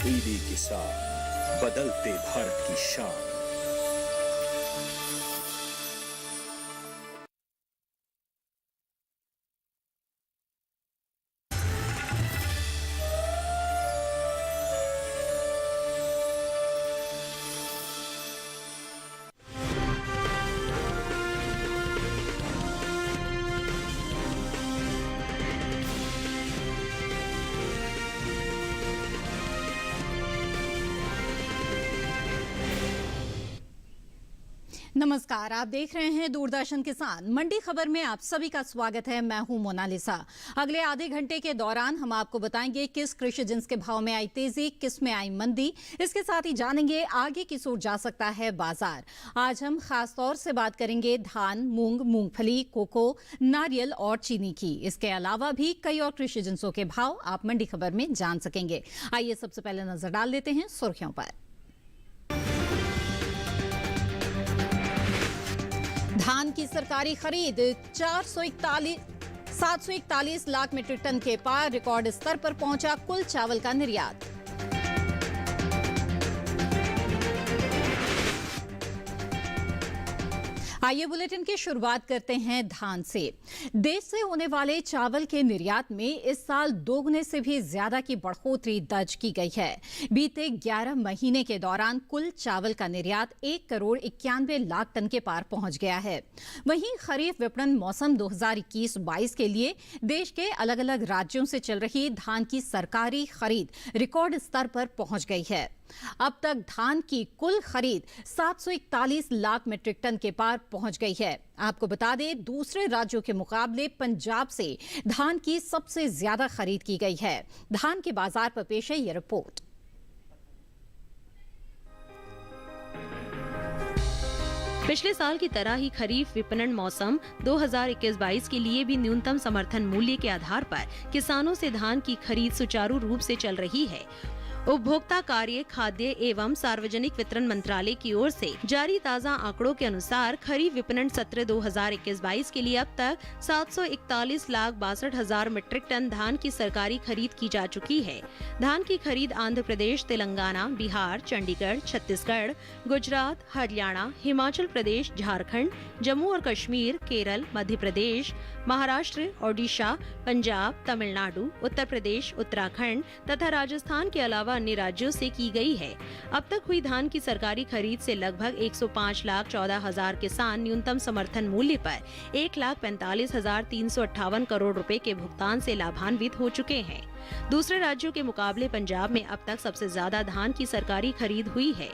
दीदी किसान, बदलते भारत की शान। नमस्कार, आप देख रहे हैं दूरदर्शन किसान। मंडी खबर में आप सभी का स्वागत है। मैं हूं मोनालिसा। अगले आधे घंटे के दौरान हम आपको बताएंगे किस कृषि जिन्स के भाव में आई तेजी, किस में आई मंदी। इसके साथ ही जानेंगे आगे किस ओर जा सकता है बाजार। आज हम खास तौर से बात करेंगे धान, मूंग, मूंगफली, कोको, नारियल और चीनी की। इसके अलावा भी कई और कृषि जिन्सों के भाव आप मंडी खबर में जान सकेंगे। आइए सबसे पहले नजर डाल लेते हैं सुर्खियों पर। धान की सरकारी खरीद 741 लाख मीट्रिक टन के पार, रिकॉर्ड स्तर पर पहुंचा कुल चावल का निर्यात। आइए बुलेटिन की शुरुआत करते हैं धान से। देश से होने वाले चावल के निर्यात में इस साल दोगुने से भी ज्यादा की बढ़ोतरी दर्ज की गई है। बीते 11 महीने के दौरान कुल चावल का निर्यात 1,91 लाख टन के पार पहुंच गया है। वहीं खरीफ विपणन मौसम 2021-22 के लिए देश के अलग अलग राज्यों से चल रही धान की सरकारी खरीद रिकॉर्ड स्तर पर पहुंच गई है। अब तक धान की कुल खरीद 741 लाख मीट्रिक टन के पार पहुंच गई है। आपको बता दें, दूसरे राज्यों के मुकाबले पंजाब से धान की सबसे ज्यादा खरीद की गई है। धान के बाजार पर पेश है ये रिपोर्ट। पिछले साल की तरह ही खरीफ विपणन मौसम 2021-22 के लिए भी न्यूनतम समर्थन मूल्य के आधार पर किसानों से धान की खरीद सुचारू रूप से चल रही है। उपभोक्ता कार्य, खाद्य एवं सार्वजनिक वितरण मंत्रालय की ओर से जारी ताज़ा आंकड़ों के अनुसार खरीफ विपणन सत्र 2021-22 के लिए अब तक 741 लाख 62 हजार मीट्रिक टन धान की सरकारी खरीद की जा चुकी है। धान की खरीद आंध्र प्रदेश, तेलंगाना, बिहार, चंडीगढ़, छत्तीसगढ़, गुजरात, हरियाणा, हिमाचल प्रदेश, झारखंड, जम्मू और कश्मीर, केरल, मध्य प्रदेश, महाराष्ट्र, ओडिशा, पंजाब, तमिलनाडु, उत्तर प्रदेश, उत्तराखंड तथा राजस्थान के अलावा अन्य राज्यों से की गई है। अब तक हुई धान की सरकारी खरीद से लगभग 105 लाख 14 हजार किसान न्यूनतम समर्थन मूल्य पर 1,45,358 करोड़ रुपए के भुगतान से लाभान्वित हो चुके हैं। दूसरे राज्यों के मुकाबले पंजाब में अब तक सबसे ज्यादा धान की सरकारी खरीद हुई है।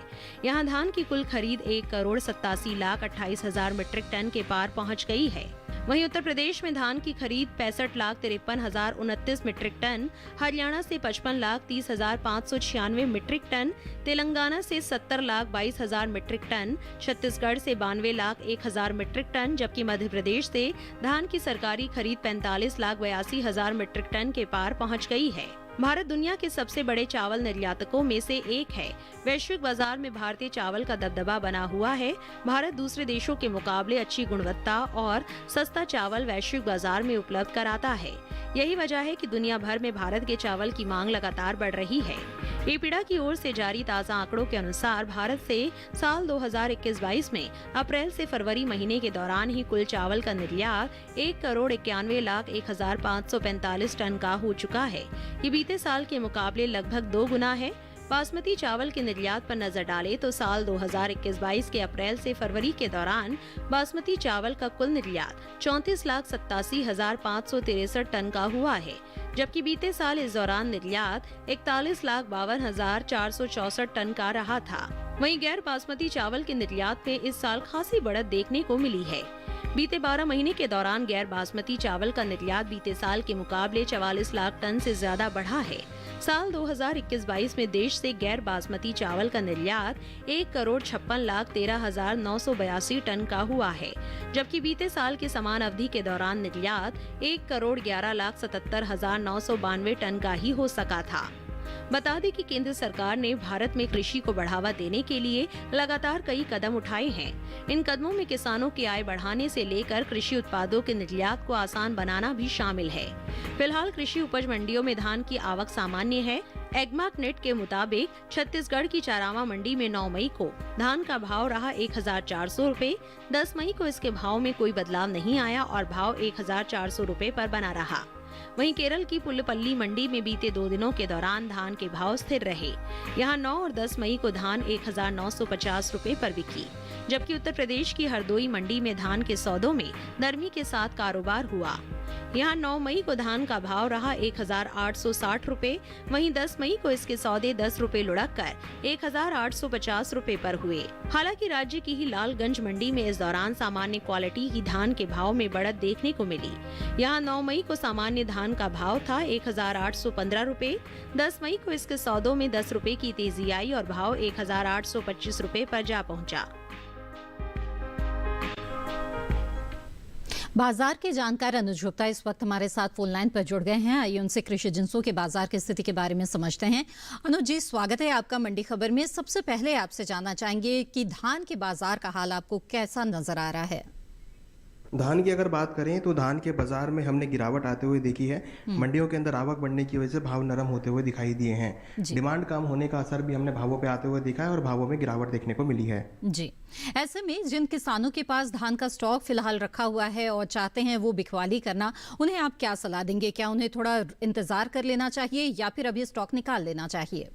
यहाँ धान की कुल खरीद 1,87,28,000 मीट्रिक टन के पार पहुँच गई है। वहीं उत्तर प्रदेश में धान की खरीद 65,53,029 मीट्रिक टन, हरियाणा से 55,30,596 मीट्रिक टन, तेलंगाना से 70,22,000 मीट्रिक टन, छत्तीसगढ़ से 92,01,000 मीट्रिक टन, जबकि मध्य प्रदेश से धान की सरकारी खरीद 45,82,000 मीट्रिक टन के पार पहुंच गई है। भारत दुनिया के सबसे बड़े चावल निर्यातकों में से एक है। वैश्विक बाजार में भारतीय चावल का दबदबा बना हुआ है। भारत दूसरे देशों के मुकाबले अच्छी गुणवत्ता और सस्ता चावल वैश्विक बाजार में उपलब्ध कराता है। यही वजह है कि दुनिया भर में भारत के चावल की मांग लगातार बढ़ रही है। एपीडा की ओर से जारी ताज़ा आंकड़ों के अनुसार भारत से साल 2021-22 में अप्रैल से फरवरी महीने के दौरान ही कुल चावल का निर्यात 1,91,01,545 टन का हो चुका है। ये बीते साल के मुकाबले लगभग 2 गुना है। बासमती चावल के निर्यात पर नजर डालें तो साल 2021-22 के अप्रैल से फरवरी के दौरान बासमती चावल का कुल निर्यात 34,87,563 टन का हुआ है, जबकि बीते साल इस दौरान निर्यात 41,52,464 टन का रहा था। वहीं गैर बासमती चावल के निर्यात में इस साल खासी बढ़त देखने को मिली है। बीते 12 महीने के दौरान गैर बासमती चावल का निर्यात बीते साल के मुकाबले 44 लाख टन से ज्यादा बढ़ा है। साल 2021-22 में देश से गैर बासमती चावल का निर्यात 1,56,13,982 टन का हुआ है, जबकि बीते साल के समान अवधि के दौरान निर्यात 1,11,77,992 टन का ही हो सका था। बता दें कि केंद्र सरकार ने भारत में कृषि को बढ़ावा देने के लिए लगातार कई कदम उठाए हैं। इन कदमों में किसानों की आय बढ़ाने से लेकर कृषि उत्पादों के निर्यात को आसान बनाना भी शामिल है। फिलहाल कृषि उपज मंडियों में धान की आवक सामान्य है। एग्मार्क नेट के मुताबिक छत्तीसगढ़ की चारामा मंडी में 9 मई को धान का भाव रहा 1400 रुपए। 10 मई को इसके भाव में कोई बदलाव नहीं आया और भाव 1400 रुपए पर बना रहा। वहीं केरल की पुल्लपल्ली मंडी में बीते 2 दिनों के दौरान धान के भाव स्थिर रहे। यहां 9 और 10 मई को धान 1950 रुपए पर बिकी, जबकि उत्तर प्रदेश की हरदोई मंडी में धान के सौदों में नरमी के साथ कारोबार हुआ। यहां 9 मई को धान का भाव रहा 1860 रुपए, वहीं 10 मई को इसके सौदे 10 रुपए लुढ़क कर 1850 रुपए पर हुए। हालांकि राज्य की ही लालगंज मंडी में इस दौरान सामान्य क्वालिटी की धान के भाव में बढ़त देखने को मिली। यहां 9 मई को सामान्य धान का भाव था 1815 रुपए। 10 मई को इसके सौदों में 10 रुपए की तेजी आई और भाव 1825 रुपए पर जा पहुंचा। बाजार के जानकार अनुज गुप्ता इस वक्त हमारे साथ फोन लाइन पर जुड़ गए हैं। आइए उनसे कृषि जिंसों के बाजार की स्थिति के बारे में समझते हैं। अनुज जी, स्वागत है आपका मंडी खबर में। सबसे पहले आपसे जानना चाहेंगे कि धान के बाजार का हाल आपको कैसा नजर आ रहा है? धान की अगर बात करें तो धान के बाजार में हमने गिरावट आते हुए देखी है। मंडियों के अंदर आवक बढ़ने की वजह से भाव नरम होते हुए दिखाई दिए हैं। डिमांड कम होने का असर भी हमने भावों पे आते हुए देखा है और भावों में गिरावट देखने को मिली है। जी, ऐसे में जिन किसानों के पास धान का स्टॉक फिलहाल रखा हुआ है और चाहते हैं वो बिकवाली करना, उन्हें आप क्या सलाह देंगे? क्या उन्हें थोड़ा इंतजार कर लेना चाहिए या फिर अभी स्टॉक निकाल लेना चाहिए?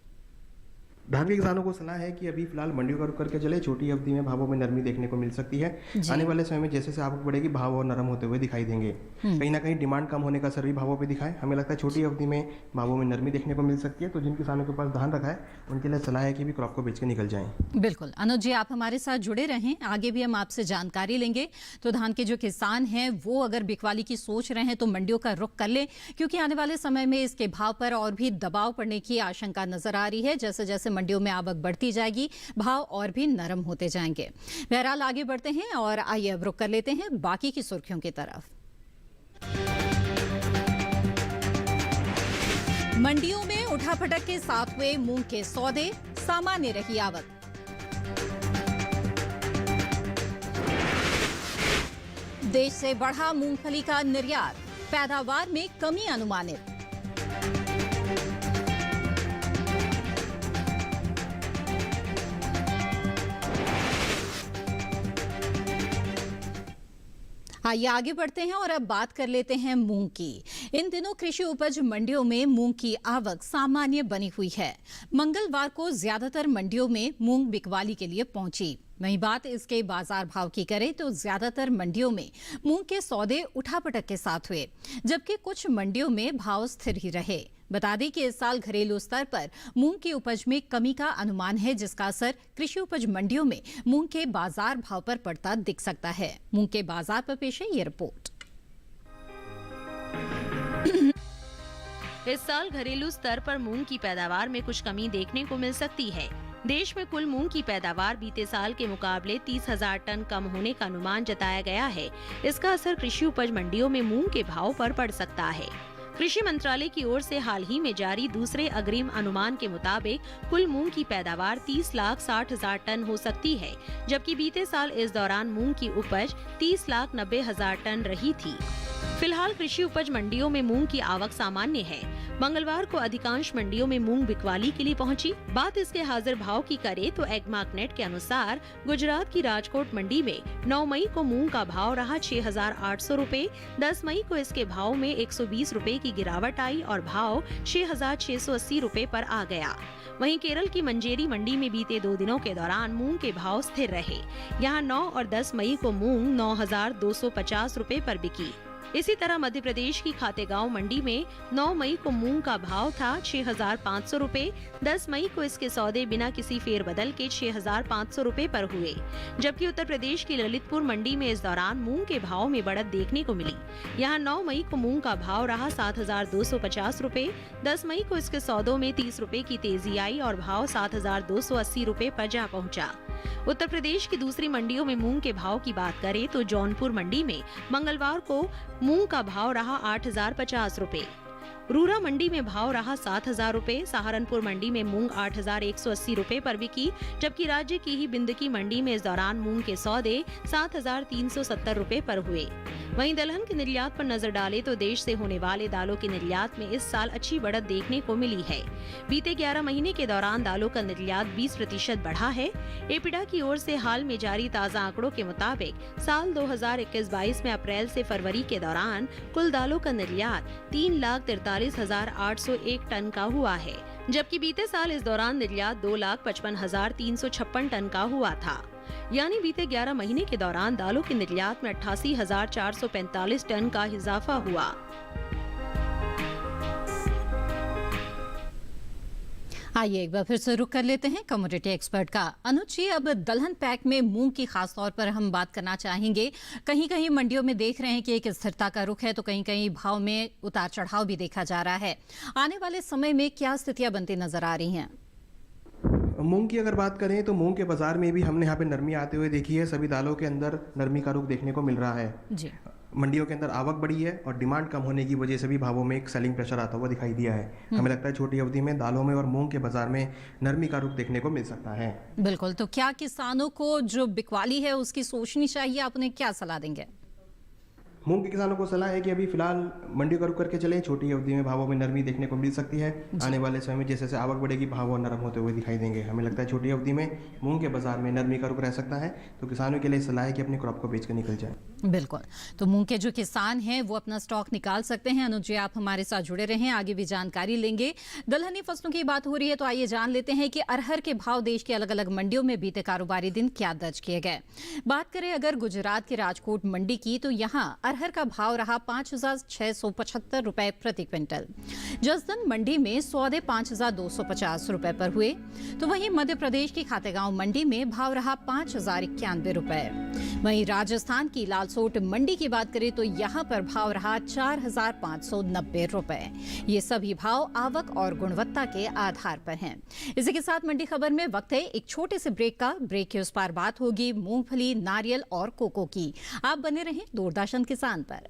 धान के किसानों को सलाह है कि अभी फिलहाल मंडियों का रुख करके चले। छोटी अवधि में भावों में नरमी देखने को मिल सकती है। आने वाले समय में जैसे आवक बढ़ेगी भाव और नरम होते हुए दिखाई देंगे। कहीं ना कहीं डिमांड कम होने का असर भी भावों पे दिखाए। हमें लगता है छोटी अवधि में भावों में नरमी देखने को मिल सकती है। तो जिन किसानों के पास धान रखा है उनके लिए सलाह है कि भी क्रॉप को बेच के निकल जाएं। बिल्कुल अनुज जी, आप हमारे साथ जुड़े रहें, आगे भी हम आपसे जानकारी लेंगे। तो धान के जो किसान हैं वो अगर बिकवाली की सोच रहे हैं तो मंडियों का रुख कर लें, क्योंकि आने वाले समय में इसके भाव पर और भी दबाव पड़ने की आशंका नजर आ रही है। जैसे जैसे मंडियों में आवक बढ़ती जाएगी भाव और भी नरम होते जाएंगे। बहरहाल आगे बढ़ते हैं और आइए अब रुक कर लेते हैं बाकी की सुर्खियों की तरफ। मंडियों में उठापटक के साथ हुए मूंग के सौदे, सामान्य रही आवक। देश से बढ़ा मूंगफली का निर्यात, पैदावार में कमी अनुमानित। आइए आगे बढ़ते हैं और अब बात कर लेते हैं मूंग की। इन दिनों कृषि उपज मंडियों में मूंग की आवक सामान्य बनी हुई है। मंगलवार को ज्यादातर मंडियों में मूंग बिकवाली के लिए पहुंची। वहीं बात इसके बाजार भाव की करें तो ज्यादातर मंडियों में मूंग के सौदे उठापटक के साथ हुए, जबकि कुछ मंडियों में भाव स्थिर ही रहे। बता दें कि इस साल घरेलू स्तर पर मूंग की उपज में कमी का अनुमान है, जिसका असर कृषि उपज मंडियों में मूंग के बाजार भाव पर पड़ता दिख सकता है। मूंग के बाजार पर पेश है ये रिपोर्ट। इस साल घरेलू स्तर पर मूंग की पैदावार में कुछ कमी देखने को मिल सकती है। देश में कुल मूंग की पैदावार बीते साल के मुकाबले 30,000 टन कम होने का अनुमान जताया गया है। इसका असर कृषि उपज मंडियों में मूंग के भाव पर पड़ सकता है। कृषि मंत्रालय की ओर से हाल ही में जारी दूसरे अग्रिम अनुमान के मुताबिक कुल मूंग की पैदावार 30,60,000 टन हो सकती है, जबकि बीते साल इस दौरान मूंग की उपज 30,90,000 टन रही थी। फिलहाल कृषि उपज मंडियों में मूंग की आवक सामान्य है। मंगलवार को अधिकांश मंडियों में मूंग बिकवाली के लिए पहुंची। बात इसके हाजिर भाव की करे तो एग्मार्क नेट के अनुसार गुजरात की राजकोट मंडी में 9 मई को मूंग का भाव रहा 6,800 रुपए। 10 मई को इसके भाव में 120 रुपए की गिरावट आई और भाव 6,680 रुपए पर आ गया। वहीं केरल की मंजेरी मंडी में बीते 2 दिनों के दौरान मूंग के भाव स्थिर रहे। यहाँ 9 और 10 मई को मूंग 9,250 रुपए पर बिकी। इसी तरह मध्य प्रदेश की खातेगांव मंडी में 9 मई को मूंग का भाव था 6,500 रुपए। 10 मई को इसके सौदे बिना किसी फेरबदल के 6,500 रुपए पर हुए, जबकि उत्तर प्रदेश की ललितपुर मंडी में इस दौरान मूंग के भाव में बढ़त देखने को मिली। यहाँ 9 मई को मूंग का भाव रहा 7,250 रुपए। 10 मई को इसके सौदों में 30 रुपए की तेजी आई और भाव 7,280 रुपए पर जा पहुँचा। उत्तर प्रदेश की दूसरी मंडियों में मूंग के भाव की बात करें तो जौनपुर मंडी में मंगलवार को मूंग का भाव रहा 8,050 रुपए। रूरा मंडी में भाव रहा 7,000 रुपए। सहारनपुर मंडी में मूंग 8,180 रुपए पर बिकी, जबकि राज्य की ही बिंदकी मंडी में इस दौरान मूंग के सौदे 7,370 रुपए पर हुए। वहीं दलहन के निर्यात पर नजर डालें तो देश से होने वाले दालों के निर्यात में इस साल अच्छी बढ़त देखने को मिली है। बीते 11 महीने के दौरान दालों का निर्यात 20% बढ़ा है। एपिडा की ओर से हाल में जारी ताज़ा आंकड़ों के मुताबिक साल 2021-22 में अप्रैल से फरवरी के दौरान कुल दालों का निर्यात 3,43,801 टन का हुआ है, जबकि बीते साल इस दौरान निर्यात 2,55,356 टन का हुआ था। यानी बीते 11 महीने के दौरान दालों के निर्यात में 88,445 टन का इजाफा हुआ। आइए एक बार फिर से रुक कर लेते हैं कमोडिटी एक्सपर्ट का। अनुज जी, अब दलहन पैक में मूंग की खास तौर पर हम बात करना चाहेंगे। कहीं कहीं मंडियों में देख रहे हैं कि एक स्थिरता का रुख है, तो कहीं कहीं भाव में उतार चढ़ाव भी देखा जा रहा है। आने वाले समय में क्या स्थितियां बनती नजर आ रही हैं? मूंग की अगर बात करें तो मूंग के बाजार में भी हमने यहाँ पे नरमी आते हुए देखी है। सभी दालों के अंदर नरमी का रुख देखने को मिल रहा है जी। मंडियों के अंदर आवक बढ़ी है और डिमांड कम होने की वजह से भी भावों में एक सेलिंग प्रेशर आता हुआ दिखाई दिया है। हमें लगता है छोटी अवधि में दालों में और मूंग के बाजार में नरमी का रुख देखने को मिल सकता है। बिल्कुल, तो क्या किसानों को जो बिकवाली है उसकी सोचनी चाहिए? आप उन्हें क्या सलाह देंगे? मूंग के किसानों को सलाह है कि अभी फिलहाल मंडी का रुख करके चलें। छोटी अवधि में भावों में नरमी देखने को मिल सकती है। आने वाले समय में जैसे जैसे आवक बढ़ेगी भाव और नरम होते हुए दिखाई देंगे। हमें लगता है छोटी अवधि में मूंग के बाजार में नरमी का रुख रह सकता है, तो किसानों के लिए सलाह है कि अपनी क्रॉप को बेच कर निकल जाए। बिल्कुल, तो मूंग के जो किसान हैं वो अपना स्टॉक निकाल सकते हैं। अनुज जी, आप हमारे साथ जुड़े रहें, आगे भी जानकारी लेंगे। दलहनी फसलों की बात हो रही है तो आइए जान लेते हैं कि अरहर के भाव देश की अलग अलग मंडियों में बीते कारोबारी दिन क्या दर्ज किए गए। बात करें अगर गुजरात के राजकोट मंडी की, तो यहाँ अरहर का भाव रहा 5,675 रुपए प्रति क्विंटल। जसदन मंडी में सौदे 5,250 रुपए पर हुए, तो वहीं मध्य प्रदेश की खातेगांव मंडी में भाव रहा 5,091 रुपए। वहीं राजस्थान की लालसोट मंडी की बात करें तो यहाँ पर भाव रहा 4,590 रुपए। ये सभी भाव आवक और गुणवत्ता के आधार पर हैं। इसी के साथ मंडी खबर में वक्त है एक छोटे से ब्रेक का। ब्रेक के उस पार बात होगी मूंगफली, नारियल और कोको की। आप बने रहें दूरदर्शन किसान पर।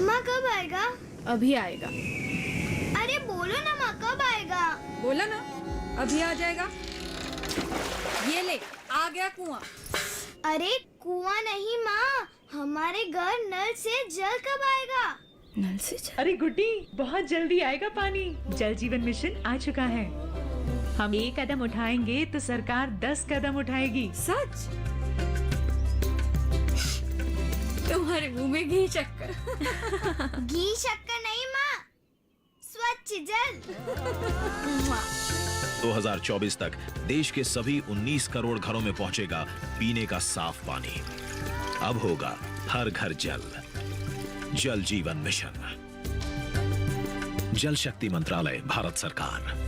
माँ कब आएगा? अभी आएगा। अरे बोलो ना माँ, कब आएगा? बोला ना, अभी आ जाएगा। ये ले, आ गया कुआं। अरे कुआं नहीं माँ, हमारे घर नल से जल कब आएगा? नल से जल? अरे गुड्डी, बहुत जल्दी आएगा पानी। जल जीवन मिशन आ चुका है। हम एक कदम उठाएंगे तो सरकार 10 कदम उठाएगी। सच? तुम्हारे मुंह में घी शक्कर। घी शक्कर नहीं माँ, स्वच्छ जल। 2024 तक देश के सभी 19 करोड़ घरों में पहुंचेगा पीने का साफ पानी। अब होगा हर घर जल। जल जीवन मिशन, जल शक्ति मंत्रालय, भारत सरकार।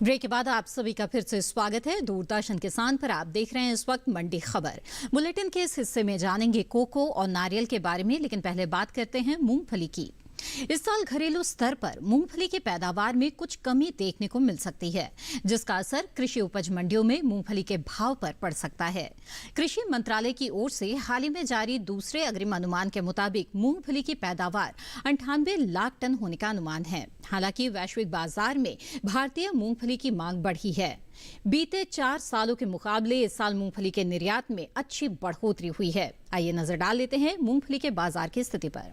ब्रेक के बाद आप सभी का फिर से स्वागत है। दूरदर्शन किसान पर आप देख रहे हैं इस वक्त मंडी खबर। बुलेटिन के इस हिस्से में जानेंगे कोको और नारियल के बारे में, लेकिन पहले बात करते हैं मूंगफली की। इस साल घरेलू स्तर पर मूंगफली की पैदावार में कुछ कमी देखने को मिल सकती है, जिसका असर कृषि उपज मंडियों में मूंगफली के भाव पर पड़ सकता है। कृषि मंत्रालय की ओर से हाल ही में जारी दूसरे अग्रिम अनुमान के मुताबिक मूंगफली की पैदावार 98 लाख टन होने का अनुमान है। हालांकि वैश्विक बाजार में भारतीय मूंगफली की मांग बढ़ी है। बीते 4 सालों के मुकाबले इस साल मूंगफली के निर्यात में अच्छी बढ़ोतरी हुई है। आइए नजर डाल लेते हैं मूंगफली के बाजार की स्थिति पर।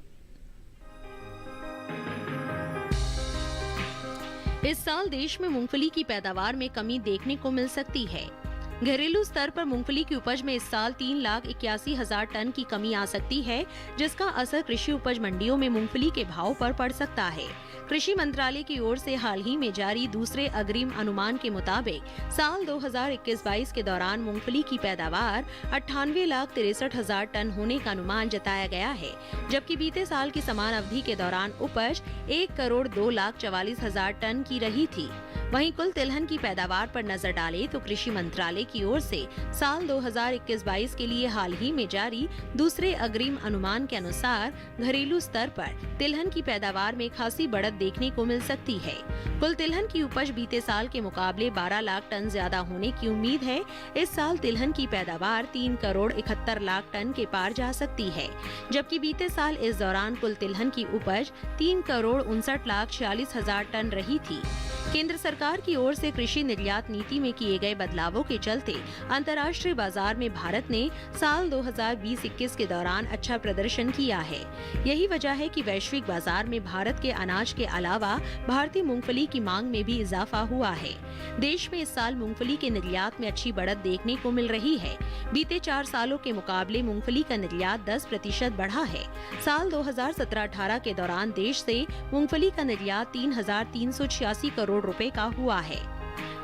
इस साल देश में मूंगफली की पैदावार में कमी देखने को मिल सकती है। घरेलू स्तर पर मूंगफली की उपज में इस साल 3,81,000 टन की कमी आ सकती है, जिसका असर कृषि उपज मंडियों में मूंगफली के भाव पर पड़ सकता है। कृषि मंत्रालय की ओर से हाल ही में जारी दूसरे अग्रिम अनुमान के मुताबिक साल 2021-22 के दौरान मूंगफली की पैदावार 98,63,000 टन होने का अनुमान जताया गया है, जबकि बीते साल की समान अवधि के दौरान उपज 1,02,44,000 टन की रही थी। वहीं कुल तिलहन की पैदावार पर नजर डालें तो कृषि मंत्रालय की ओर से साल 2021-22 के लिए हाल ही में जारी दूसरे अग्रिम अनुमान के अनुसार घरेलू स्तर पर तिलहन की पैदावार में खासी बढ़त देखने को मिल सकती है। कुल तिलहन की उपज बीते साल के मुकाबले 12 लाख टन ज्यादा होने की उम्मीद है। इस साल तिलहन की पैदावार 3 करोड़ 71 लाख टन के पार जा सकती है, जबकि बीते साल इस दौरान कुल तिलहन की उपज 3 करोड़ 59 लाख 46 हजार टन रही थी। केंद्र सरकार की ओर से कृषि निर्यात नीति में किए गए बदलावों के चलते अंतर्राष्ट्रीय बाजार में भारत ने साल 2020-21 के दौरान अच्छा प्रदर्शन किया है। यही वजह है कि वैश्विक बाजार में भारत के अनाज के अलावा भारतीय मूंगफली की मांग में भी इजाफा हुआ है। देश में इस साल मूंगफली के निर्यात में अच्छी बढ़त देखने को मिल रही है। बीते 4 सालों के मुकाबले मूंगफली का निर्यात 10% बढ़ा है। साल 2017-18 के दौरान देश से मूंगफली का निर्यात 3,386 करोड़ रुपए का हुआ है।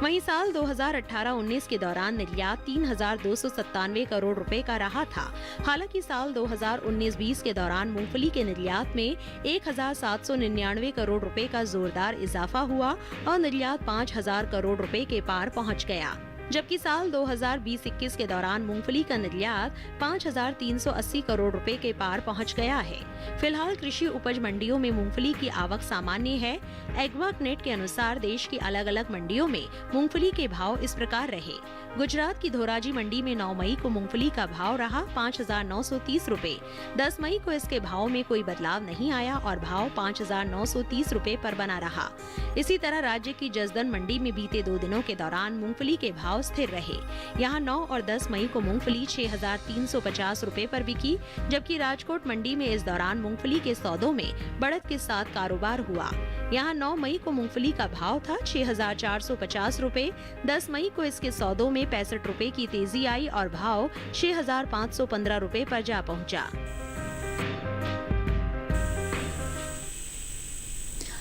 वहीं साल 2018-19 के दौरान निर्यात 3,297 करोड़ रुपए का रहा था। हालांकि साल 2019-20 के दौरान मूंगफली के निर्यात में 1,799 करोड़ रुपए का जोरदार इजाफा हुआ और निर्यात 5,000 करोड़ रुपए के पार पहुंच गया, जबकि साल 2020-21 के दौरान मूंगफली का निर्यात 5,380 करोड़ रुपए के पार पहुंच गया है। फिलहाल कृषि उपज मंडियों में मूंगफली की आवक सामान्य है। एग्वाकनेट के अनुसार देश की अलग अलग मंडियों में मूंगफली के भाव इस प्रकार रहे। गुजरात की धोराजी मंडी में 9 मई को मूंगफली का भाव रहा 5,930 रुपए। 10 मई को इसके भाव में कोई बदलाव नहीं आया और भाव 5,930 रुपए पर बना रहा। इसी तरह राज्य की जसदन मंडी में बीते 2 दिनों के दौरान मूंगफली के भाव स्थिर रहे। यहाँ 9 और 10 मई को मूंगफली 6,350 रुपए पर बिकी, जबकि राजकोट मंडी में इस दौरान मूंगफली के सौदों में बढ़त के साथ कारोबार हुआ। यहाँ 9 मई को मूंगफली का भाव था 6,450 रुपए। 10 मई को इसके सौदों में 65 रुपए की तेजी आई और भाव 6,515 रुपए पर जा पहुंचा।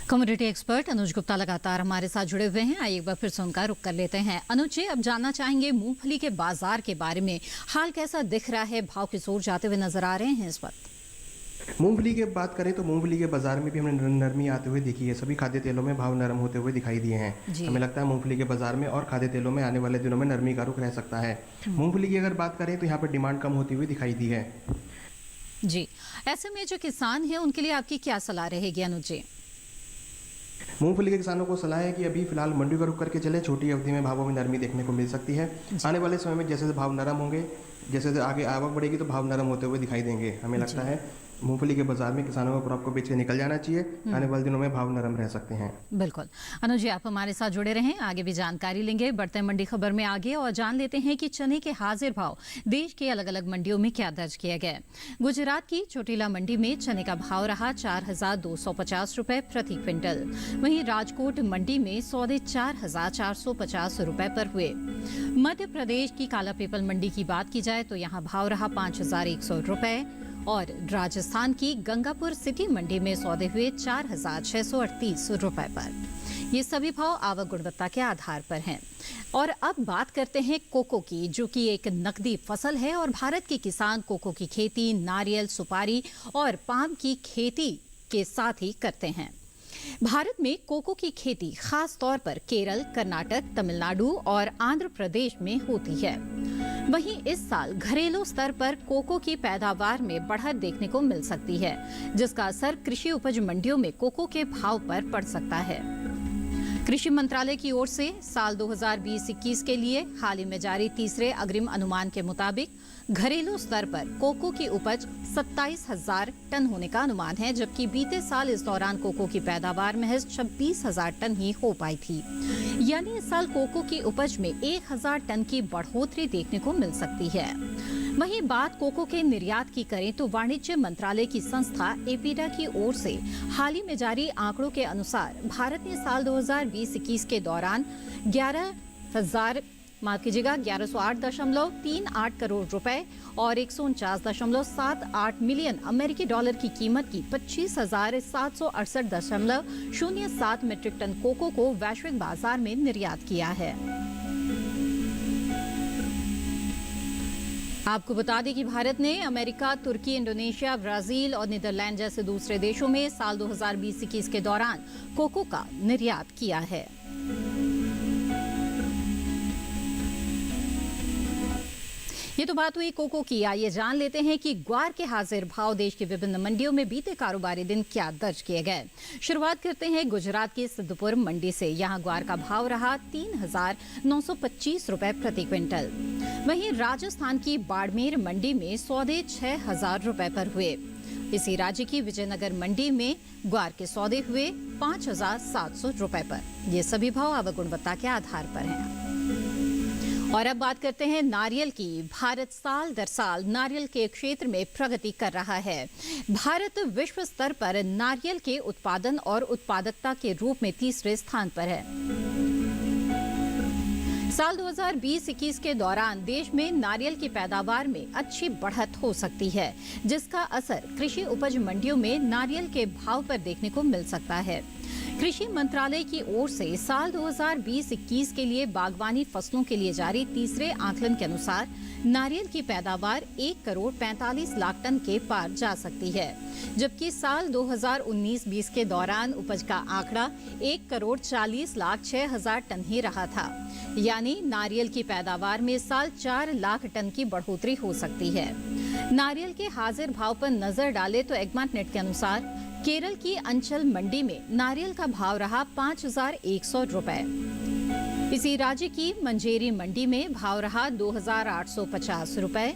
कमोडिटी एक्सपर्ट अनुज गुप्ता लगातार हमारे साथ जुड़े हुए हैं। आइए एक बार फिर से उनका रुख कर लेते हैं। अनुज जी, अब जानना चाहेंगे मूंगफली के बाजार के बारे में। हाल कैसा दिख रहा है? भाव किस ओर जाते हुए नजर आ रहे हैं इस वक्त? मूंगफली की बात करें तो मूंगफली के बाजार में भी हमने नरमी आते हुए देखी है। सभी खाद्य तेलों में भाव नरम होते हुए दिखाई दिए हैं। हमें लगता है मूंगफली के बाजार में और खाद्य तेलों में आने वाले दिनों में नरमी का रुख रह सकता है। मूंगफली की अगर बात करें तो यहाँ पर डिमांड कम होती हुई दिखाई दी है। जी, ऐसे में जो किसान है उनके लिए आपकी क्या सलाह रहेगी अनुज जी? मूंगफली के किसानों को सलाह है कि अभी फिलहाल मंडी का रुख करके चले। छोटी अवधि में भावों में नरमी देखने को मिल सकती है। आने वाले समय में जैसे भाव नरम होंगे, जैसे आगे आवक बढ़ेगी तो भाव नरम होते हुए दिखाई देंगे। हमें लगता है मूंगफली के बाजार में किसानों को क्रॉप को बेच के निकल जाना चाहिए। आने वाले दिनों में भाव नरम रह सकते हैं। बिल्कुल अनुज जी, आप हमारे साथ जुड़े रहें, आगे भी जानकारी लेंगे। बढ़ते हैं मंडी खबर में आगे और जान लेते हैं कि चने के हाजिर भाव देश के अलग अलग मंडियों में क्या दर्ज किया गया। गुजरात की चोटीला मंडी में चने का भाव रहा 4,250 रुपए प्रति क्विंटल। वहीं राजकोट मंडी में सौदे 4,450 रुपए पर हुए। मध्य प्रदेश की काला पीपल मंडी की बात की जाए तो यहाँ भाव रहा 5,100 रुपए और राजस्थान की गंगापुर सिटी मंडी में सौदे हुए 4,638 रुपए पर। ये सभी भाव आवक गुणवत्ता के आधार पर हैं। और अब बात करते हैं कोको की, जो कि एक नकदी फसल है और भारत के किसान कोको की खेती, नारियल, सुपारी और पाम की खेती के साथ ही करते हैं। भारत में कोको की खेती खास तौर पर केरल, कर्नाटक, तमिलनाडु और आंध्र प्रदेश में होती है। वहीं इस साल घरेलू स्तर पर कोको की पैदावार में बढ़त देखने को मिल सकती है, जिसका असर कृषि उपज मंडियों में कोको के भाव पर पड़ सकता है। कृषि मंत्रालय की ओर से साल 2020-21 के लिए हाल ही में जारी तीसरे अग्रिम अनुमान के मुताबिक घरेलू स्तर पर कोको की उपज 27,000 टन होने का अनुमान है, जबकि बीते साल इस दौरान कोको की पैदावार महज 26,000 टन ही हो पाई थी। यानी इस साल कोको की उपज में 1,000 टन की बढ़ोतरी देखने को मिल सकती है। वहीं बात कोको के निर्यात की करें तो वाणिज्य मंत्रालय की संस्था एपीडा की ओर से हाल ही में जारी आंकड़ों के अनुसार भारत ने साल 2020-21 के दौरान 1108.38 करोड़ रुपए और 149.78 मिलियन अमेरिकी डॉलर की कीमत की 25,768.07 मीट्रिक टन कोको को वैश्विक बाजार में निर्यात किया है। आपको बता दें कि भारत ने अमेरिका, तुर्की, इंडोनेशिया, ब्राजील और नीदरलैंड जैसे दूसरे देशों में साल 2020-21 के दौरान कोको का निर्यात किया है। ये तो बात हुई कोको की। आइए जान लेते हैं कि ग्वार के हाजिर भाव देश की विभिन्न मंडियों में बीते कारोबारी दिन क्या दर्ज किए गए। शुरुआत करते हैं गुजरात की सिद्धपुर मंडी से। यहाँ ग्वार का भाव रहा 3,925 रुपए प्रति क्विंटल। वहीं राजस्थान की बाड़मेर मंडी में सौदे 6,000 रुपए पर हुए। इसी राज्य की विजयनगर मंडी में ग्वार के सौदे हुए 5,700 रुपए पर। ये सभी भाव आवक गुणवत्ता के आधार पर हैं। और अब बात करते हैं नारियल की। भारत साल दर साल नारियल के क्षेत्र में प्रगति कर रहा है। भारत विश्व स्तर पर नारियल के उत्पादन और उत्पादकता के रूप में तीसरे स्थान पर है। साल 2020-21 के दौरान देश में नारियल की पैदावार में अच्छी बढ़त हो सकती है, जिसका असर कृषि उपज मंडियों में नारियल के भाव पर देखने को मिल सकता है। कृषि मंत्रालय की ओर से साल 2020-21 के लिए बागवानी फसलों के लिए जारी तीसरे आकलन के अनुसार नारियल की पैदावार 1,45 लाख टन के पार जा सकती है, जबकि साल 2019-20 के दौरान उपज का आंकड़ा 1,40,06,000 टन ही रहा था। यानी नारियल की पैदावार में साल 4 लाख टन की बढ़ोतरी हो सकती है। नारियल के हाजिर भाव पर नजर डाले तो एग्मार्ट नेट के अनुसार केरल की अंचल मंडी में नारियल का भाव रहा 5,100 रुपए। इसी राज्य की मंजेरी मंडी में भाव रहा 2,850 रुपए।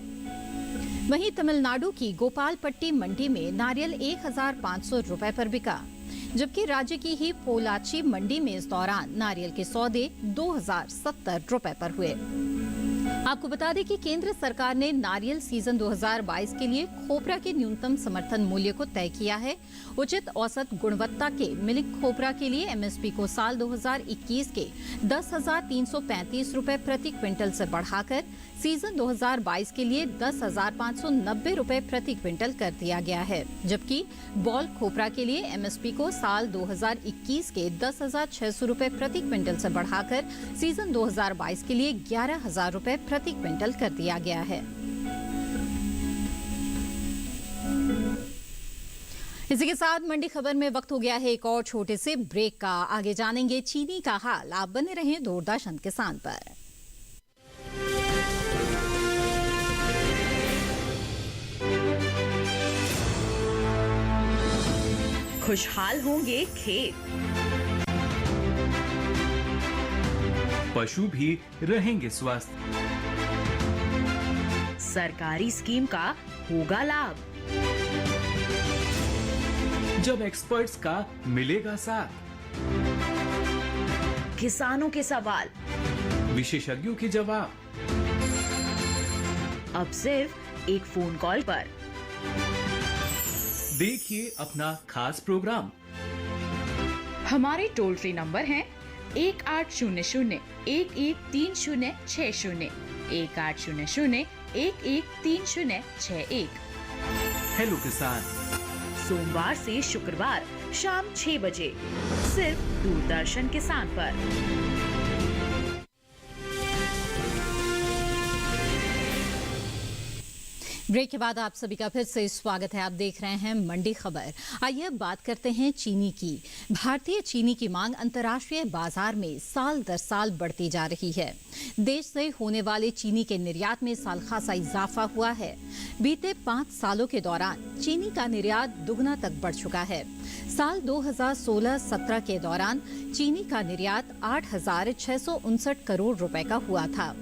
वहीं तमिलनाडु की गोपालपट्टी मंडी में नारियल 1,500 रुपए पर बिका, जबकि राज्य की ही पोलाची मंडी में इस दौरान नारियल के सौदे 2,070 रुपए पर हुए। आपको बता दें कि केंद्र सरकार ने नारियल सीजन 2022 के लिए खोपरा के न्यूनतम समर्थन मूल्य को तय किया है। उचित औसत गुणवत्ता के मिल्क खोपरा के लिए एमएसपी को साल 2021 के 10,335 रुपए प्रति क्विंटल से बढ़ाकर सीजन 2022 के लिए 10,590 रुपए प्रति क्विंटल कर दिया गया है, जबकि बॉल खोपरा के लिए एमएसपी को साल 2021 के 10,600 रुपए प्रति क्विंटल से बढ़ाकर सीजन 2022 के लिए 11,000 रुपए प्रति क्विंटल कर दिया गया है। इसी के साथ मंडी खबर में वक्त हो गया है एक और छोटे से ब्रेक का। आगे जानेंगे चीनी का हाल। आप बने रहें दूरदर्शन किसान पर। खुशहाल होंगे खेत, पशु भी रहेंगे स्वस्थ, सरकारी स्कीम का होगा लाभ, जब एक्सपर्ट्स का मिलेगा साथ, किसानों के सवाल, विशेषज्ञों के जवाब, अब सिर्फ एक फोन कॉल पर। देखिए अपना खास प्रोग्राम। हमारे टोल फ्री नंबर हैं 1800-113060, 1800-113061। हेलो किसान, सोमवार से शुक्रवार शाम 6 बजे सिर्फ दूरदर्शन किसान पर। ब्रेक के बाद आप सभी का फिर से स्वागत है। आप देख रहे हैं मंडी खबर। आइए अब बात करते हैं चीनी की। भारतीय चीनी की मांग अंतर्राष्ट्रीय बाजार में साल दर साल बढ़ती जा रही है। देश से होने वाले चीनी के निर्यात में साल खासा इजाफा हुआ है। बीते 5 सालों के दौरान चीनी का निर्यात दुगना तक बढ़ चुका है। साल 2016-17 के दौरान चीनी का निर्यात 8,659 करोड़ रुपए का हुआ था।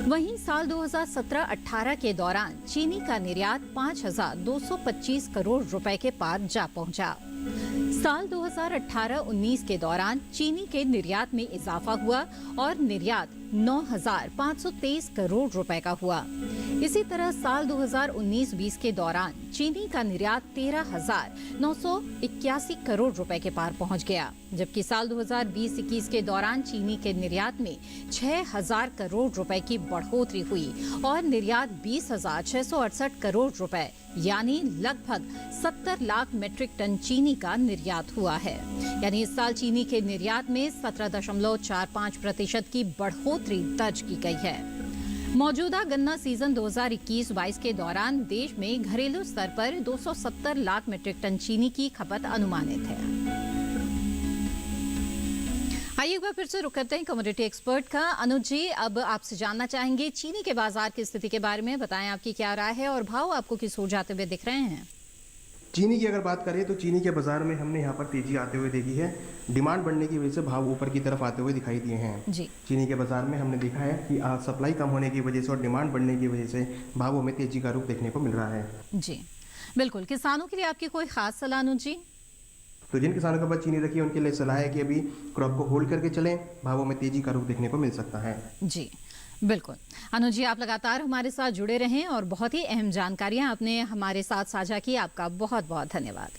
वहीं साल 2017-18 के दौरान चीनी का निर्यात 5,225 करोड़ रुपए के पार जा पहुंचा। साल 2018-19 के दौरान चीनी के निर्यात में इजाफा हुआ और निर्यात 9,523 करोड़ रुपए का हुआ। इसी तरह साल 2019-20 के दौरान चीनी का निर्यात 13,981 करोड़ रुपए के पार पहुंच गया, जबकि साल 2020-21 के दौरान चीनी के निर्यात में 6,000 करोड़ रुपए की बढ़ोतरी हुई और निर्यात 20,668 करोड़ रुपए यानी लगभग 70 लाख मीट्रिक टन चीनी का निर्यात हुआ है। यानी इस साल चीनी के निर्यात में 17.45% की बढ़ोतरी दर्ज की गई है। मौजूदा गन्ना सीजन 2021-22 के दौरान देश में घरेलू स्तर पर 270 लाख मीट्रिक टन चीनी की खपत अनुमानित है। आइए एक बार फिर से रुक करते हैं कमोडिटी एक्सपर्ट का। अनुज जी, अब आपसे जानना चाहेंगे चीनी के बाजार की स्थिति के बारे में। बताएं आपकी क्या राय है और भाव आपको किस ओर जाते हुए दिख रहे हैं? चीनी की अगर बात करें तो चीनी के बाजार में हमने यहाँ पर तेजी आते हुए देखी है। डिमांड बढ़ने की वजह से भाव ऊपर की तरफ आते हुए दिखाई दिए हैं। जी। चीनी के बाजार में हमने देखा है कि सप्लाई कम होने की वजह से और डिमांड बढ़ने की वजह से भावों में तेजी का रुख देखने को मिल रहा है। जी बिल्कुल। किसानों के लिए आपकी कोई खास सलाह अनुज जी? तो जिन किसानों के पास चीनी रखी है उनके लिए सलाह है कि अभी क्रॉप को होल्ड करके चलें, भावों में तेजी का रुख देखने को मिल सकता है। जी बिल्कुल। अनुज जी, आप लगातार हमारे साथ जुड़े रहें और बहुत ही अहम जानकारियां आपने हमारे साथ साझा की। आपका बहुत बहुत धन्यवाद।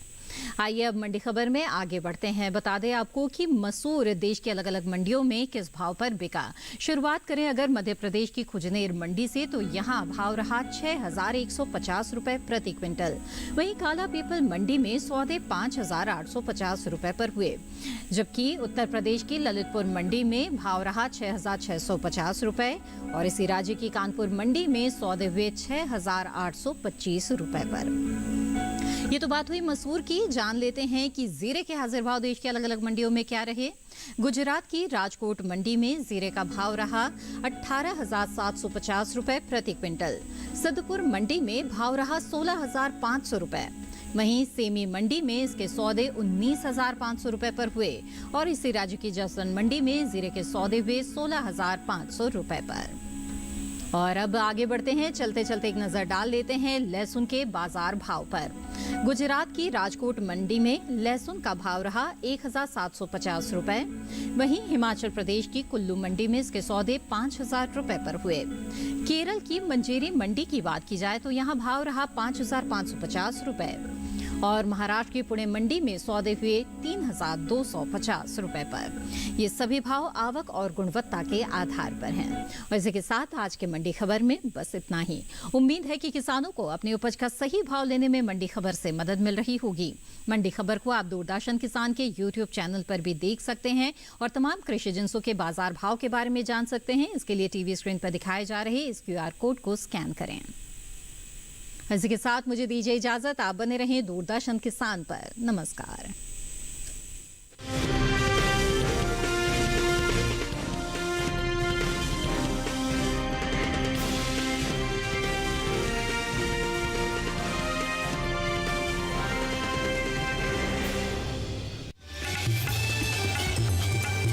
आइए अब मंडी खबर में आगे बढ़ते हैं। बता दें आपको कि मसूर देश की अलग अलग मंडियों में किस भाव पर बिका। शुरुआत करें अगर मध्य प्रदेश की खुजनेर मंडी से, तो यहाँ भाव रहा 6,150 रुपए प्रति क्विंटल। वहीं काला पीपल मंडी में सौदे 5,850 रुपए पर हुए, जबकि उत्तर प्रदेश की ललितपुर मंडी में भाव रहा 6,650 रुपए और इसी राज्य की कानपुर मंडी में सौदे हुए 6,825 रुपए पर। ये तो बात हुई मसूर की। जान लेते हैं कि जीरे के हाजिर भाव देश की अलग अलग मंडियों में क्या रहे। गुजरात की राजकोट मंडी में जीरे का भाव रहा 18,750 रुपए प्रति क्विंटल। सिद्धपुर मंडी में भाव रहा 16,500 रुपए। वहीं सेमी मंडी में इसके सौदे 19,500 रुपए पर हुए और इसी राज्य की जसवंत मंडी में जीरे के सौदे हुए 16,500 रुपए पर। और अब आगे बढ़ते हैं। चलते चलते एक नजर डाल लेते हैं लहसुन के बाजार भाव पर। गुजरात की राजकोट मंडी में लहसुन का भाव रहा 1,750 रुपए। वहीं हिमाचल प्रदेश की कुल्लू मंडी में इसके सौदे 5,000 रुपए पर हुए। केरल की मंजेरी मंडी की बात की जाए तो यहाँ भाव रहा 5,550 रुपए और महाराष्ट्र की पुणे मंडी में सौदे हुए 3,250 रुपए पर। ये सभी भाव आवक और गुणवत्ता के आधार पर हैं। और इसी के साथ आज के मंडी खबर में बस इतना ही। उम्मीद है कि किसानों को अपनी उपज का सही भाव लेने में मंडी खबर से मदद मिल रही होगी। मंडी खबर को आप दूरदर्शन किसान के YouTube चैनल पर भी देख सकते हैं और तमाम कृषि जिंसों के बाजार भाव के बारे में जान सकते हैं। इसके लिए टीवी स्क्रीन पर दिखाए जा रहे इस QR कोड को स्कैन करें। इसी के साथ मुझे दीजिए इजाजत। आप बने रहें दूरदर्शन किसान पर। नमस्कार।